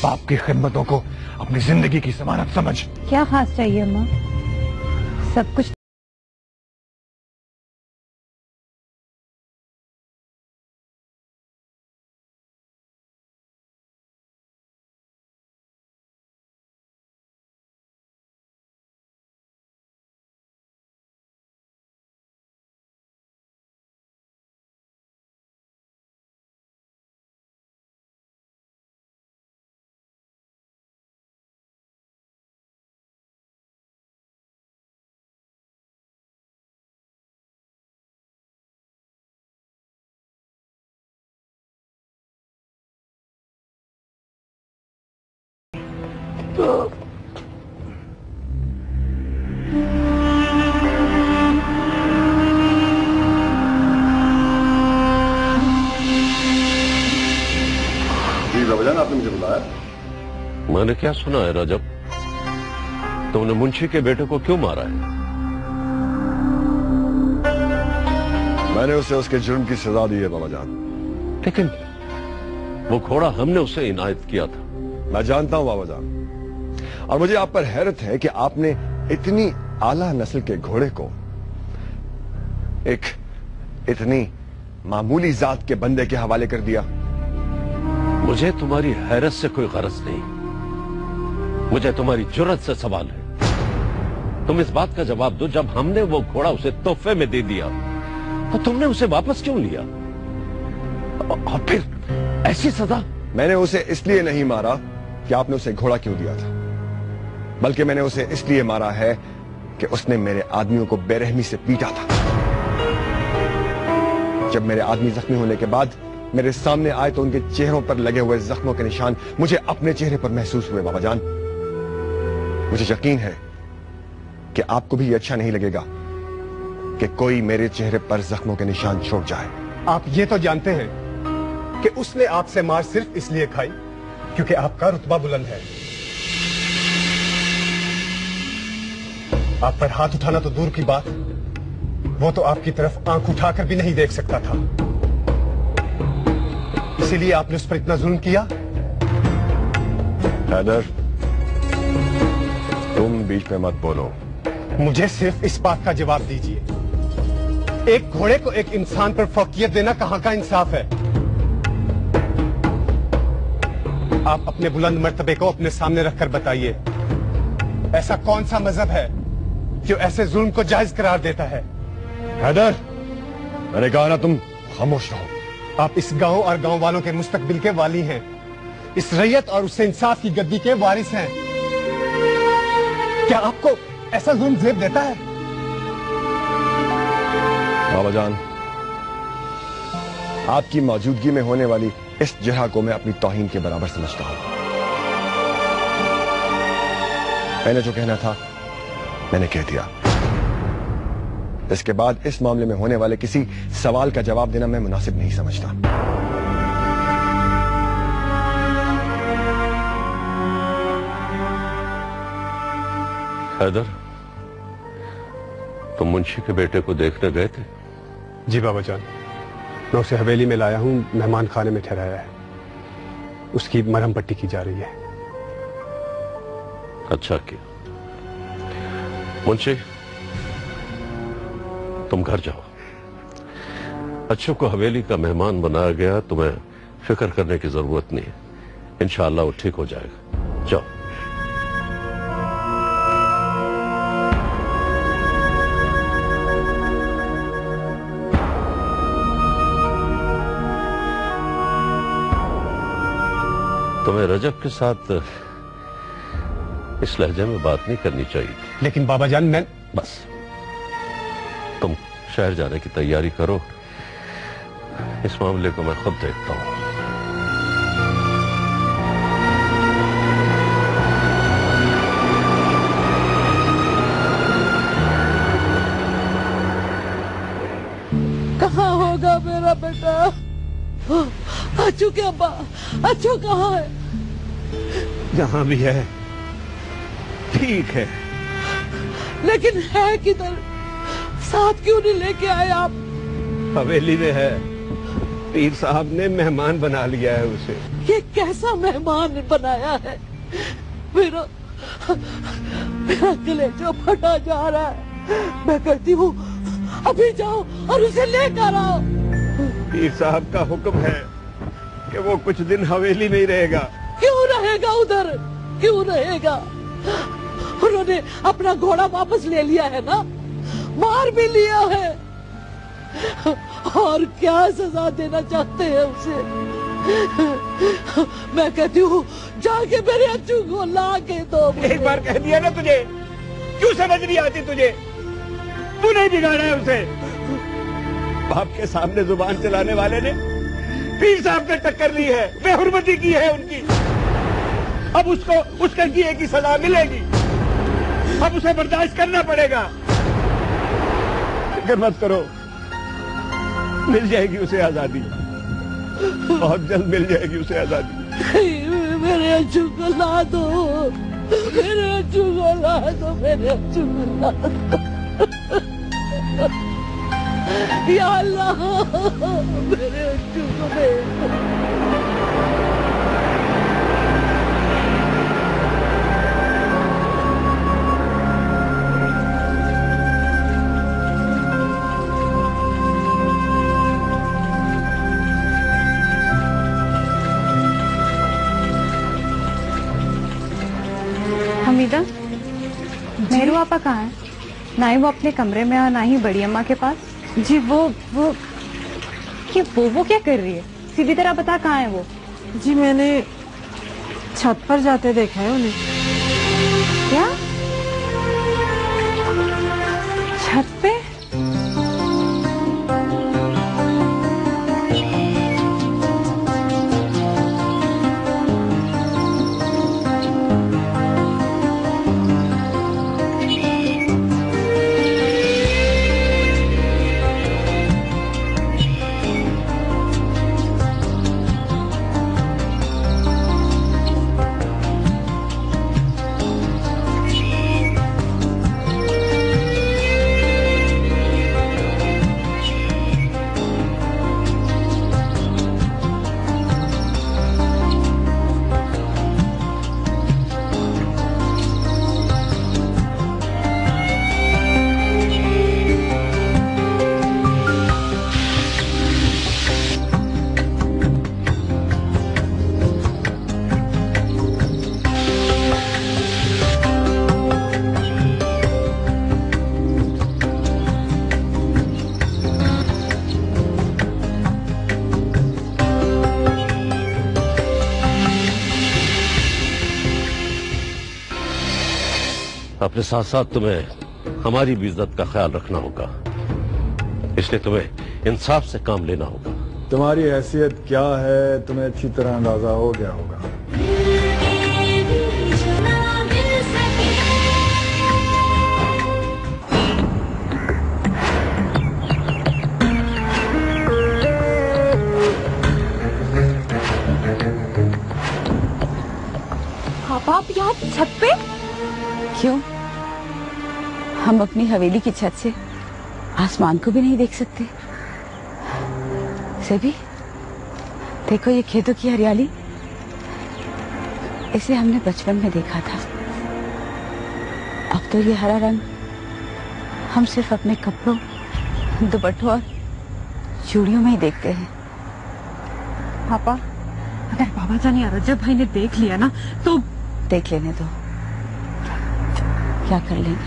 बाप की खिदमतों को अपनी जिंदगी की जमानत समझ। क्या खास चाहिए अम्मा? सब कुछ आपने मुझे बुलाया? मैंने क्या सुना है रजब? तुमने मुंशी के बेटे को क्यों मारा है? मैंने उसे उसके जुर्म की सजा दी है बाबा जान। लेकिन वो घोड़ा हमने उसे इनायत किया था। मैं जानता हूं बाबा जान, और मुझे आप पर हैरत है कि आपने इतनी आला नस्ल के घोड़े को एक इतनी मामूली जात के बंदे के हवाले कर दिया। मुझे तुम्हारी हैरत से कोई गरज नहीं, मुझे तुम्हारी जुर्रत से सवाल है। तुम इस बात का जवाब दो, जब हमने वो घोड़ा उसे तोहफे में दे दिया तो तुमने उसे वापस क्यों लिया? और फिर ऐसी सजा? मैंने उसे इसलिए नहीं मारा कि आपने उसे घोड़ा क्यों दिया था, बल्कि मैंने उसे इसलिए मारा है कि उसने मेरे आदमियों को बेरहमी से पीटा था। जब मेरे आदमी जख्मी होने के बाद मेरे सामने आए तो उनके चेहरों पर लगे हुए जख्मों के निशान मुझे अपने चेहरे पर महसूस हुए बाबा जान। मुझे यकीन है कि आपको भी ये अच्छा नहीं लगेगा कि कोई मेरे चेहरे पर जख्मों के निशान छोड़ जाए। आप ये तो जानते हैं कि उसने आपसे मार सिर्फ इसलिए खाई क्योंकि आपका रुतबा बुलंद है। आप पर हाथ उठाना तो दूर की बात, वो तो आपकी तरफ आंख उठाकर भी नहीं देख सकता था। इसीलिए आपने उस पर इतना जुल्म किया। हैदर, तुम बीच में मत बोलो। मुझे सिर्फ इस बात का जवाब दीजिए, एक घोड़े को एक इंसान पर फौकियत देना कहां का इंसाफ है? आप अपने बुलंद मर्तबे को अपने सामने रखकर बताइए, ऐसा कौन सा मजहब है जो ऐसे जुल्म को जायज करार देता है? हैदर, मैंने कहा ना तुम खामोश रहो। आप इस गांव और गांव वालों के मुस्तकबिल के वाली हैं, इस रैयत और उससे इंसाफ की गद्दी के वारिस हैं। क्या आपको ऐसा जुल्म जेब देता है? बाबा जान, आपकी मौजूदगी में होने वाली इस जगह को मैं अपनी तौहीन के बराबर समझता हूं। मैंने जो कहना था मैंने कह दिया। इसके बाद इस मामले में होने वाले किसी सवाल का जवाब देना मैं मुनासिब नहीं समझता। हैदर, तुम मुंशी के बेटे को देखने गए थे? जी बाबा जान, मैं उसे हवेली में लाया हूं, मेहमान खाने में ठहराया है। उसकी मरहम पट्टी की जा रही है। अच्छा किया। मुंशी, तुम घर जाओ। अच्छू को हवेली का मेहमान बनाया गया, तुम्हें फिक्र करने की जरूरत नहीं है। इंशाअल्लाह वो ठीक हो जाएगा। जाओ। तुम्हें रजब के साथ इस लहजे में बात नहीं करनी चाहिए। लेकिन बाबा जान, मैं बस तुम शहर जाने की तैयारी करो, इस मामले को मैं खुद देखता हूं। कहाँ होगा मेरा बेटा? अच्छू के अब्बा, अच्छू कहाँ है? जहां भी है ठीक है, लेकिन है किधर? साथ क्यों नहीं लेके आए आप? हवेली में है। पीर साहब ने मेहमान बना लिया है उसे। ये कैसा मेहमान बनाया है। मेरा कलेजा फटा जा रहा है। मैं कहती हूँ अभी जाओ और उसे लेकर आओ। पीर साहब का हुक्म है कि वो कुछ दिन हवेली में ही रहेगा। क्यों रहेगा उधर, क्यों रहेगा? उन्होंने अपना घोड़ा वापस ले लिया है ना, मार भी लिया है। और क्या सजा देना चाहते हैं उसे? मैं कहती हूँ जाके मेरे अच्छू को ला के दो। एक बार कह दिया ना तुझे, क्यों समझ नहीं आती तुझे? तू नहीं बिगाड़ा है उसे। बाप के सामने जुबान चलाने वाले ने पीर साहब ने टक्कर ली है, बेहुरमती की है उनकी। अब उसको उसके किए की सजा मिलेगी। अब उसे बर्दाश्त करना पड़ेगा। फिक्र मत करो, मिल जाएगी उसे आजादी, बहुत जल्द मिल जाएगी उसे आजादी। मेरे अच्छू को ला दो, मेरे अच्छू को ला दो, मेरे अच्छू को ला दो। या अल्लाह, मेरे अच्छू को भेज दो। हमीदा, मेहरू आपा कहाँ है? ना ही वो अपने कमरे में और ना ही बड़ी अम्मा के पास। जी वो क्या कर रही है? सीधी तरह बता, कहाँ है वो? जी मैंने छत पर जाते देखा है उन्हें। क्या छत पे? अपने साथ साथ तुम्हें हमारी भी इज्जत का ख्याल रखना होगा, इसलिए तुम्हें इंसाफ से काम लेना होगा। तुम्हारी हैसियत क्या है तुम्हें अच्छी तरह अंदाजा हो गया होगा। आप यहाँ छत पे क्यों? हम अपनी हवेली की छत से आसमान को भी नहीं देख सकते? सभी देखो, ये खेतों की हरियाली, इसे हमने बचपन में देखा था। अब तो ये हरा रंग हम सिर्फ अपने कपड़ों, दुपट्टों और चूड़ियों में ही देखते हैं। पापा, अगर बाबा जानी रजब भाई ने देख लिया ना तो देख लेने दो, क्या कर लेंगे।